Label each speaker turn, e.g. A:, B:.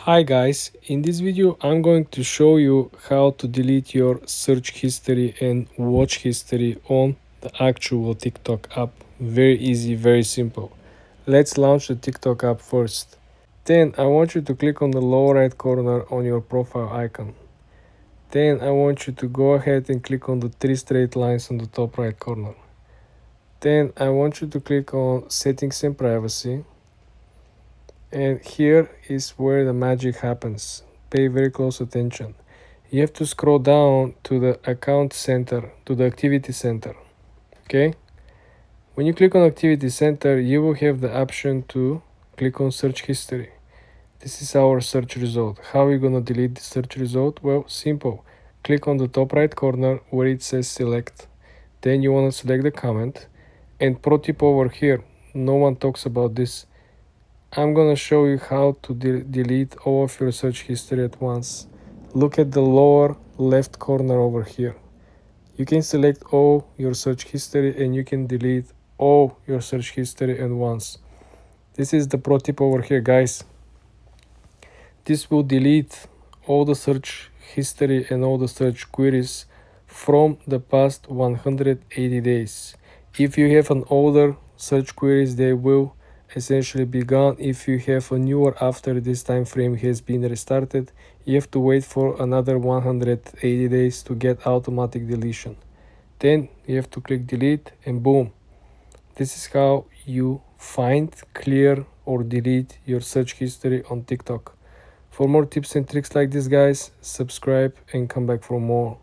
A: Hi guys, in this video I'm going to show you how to delete your search history and watch history on the actual TikTok app. Very easy, very simple. Let's launch the TikTok app first. Then I want you to click on the lower right corner on your profile icon. Then I want you to go ahead and click on the three straight lines on the top right corner. Then I want you to click on settings and privacy. And here is where the magic happens. Pay very close attention. You have to scroll down to the account center, to the activity center. Okay? When you click on activity center, you will have the option to click on search history. This is our search result. How are we going to delete the search result? Well, simple. Click on the top right corner where it says select. Then you want to select the comment. And pro tip over here, no one talks about this. I'm gonna show you how to delete all of your search history at once. Look at the lower left corner over here. You can select all your search history and you can delete all your search history at once. This is the pro tip over here, guys. This will delete all the search history and all the search queries from the past 180 days. If you have an older search queries, they will essentially be gone. If you have a newer after this time frame has been restarted, you have to wait for another 180 days to get automatic deletion. Then you have to click delete and boom. This is how you find, clear or delete your search history on TikTok. For more tips and tricks like this, guys, subscribe and come back for more.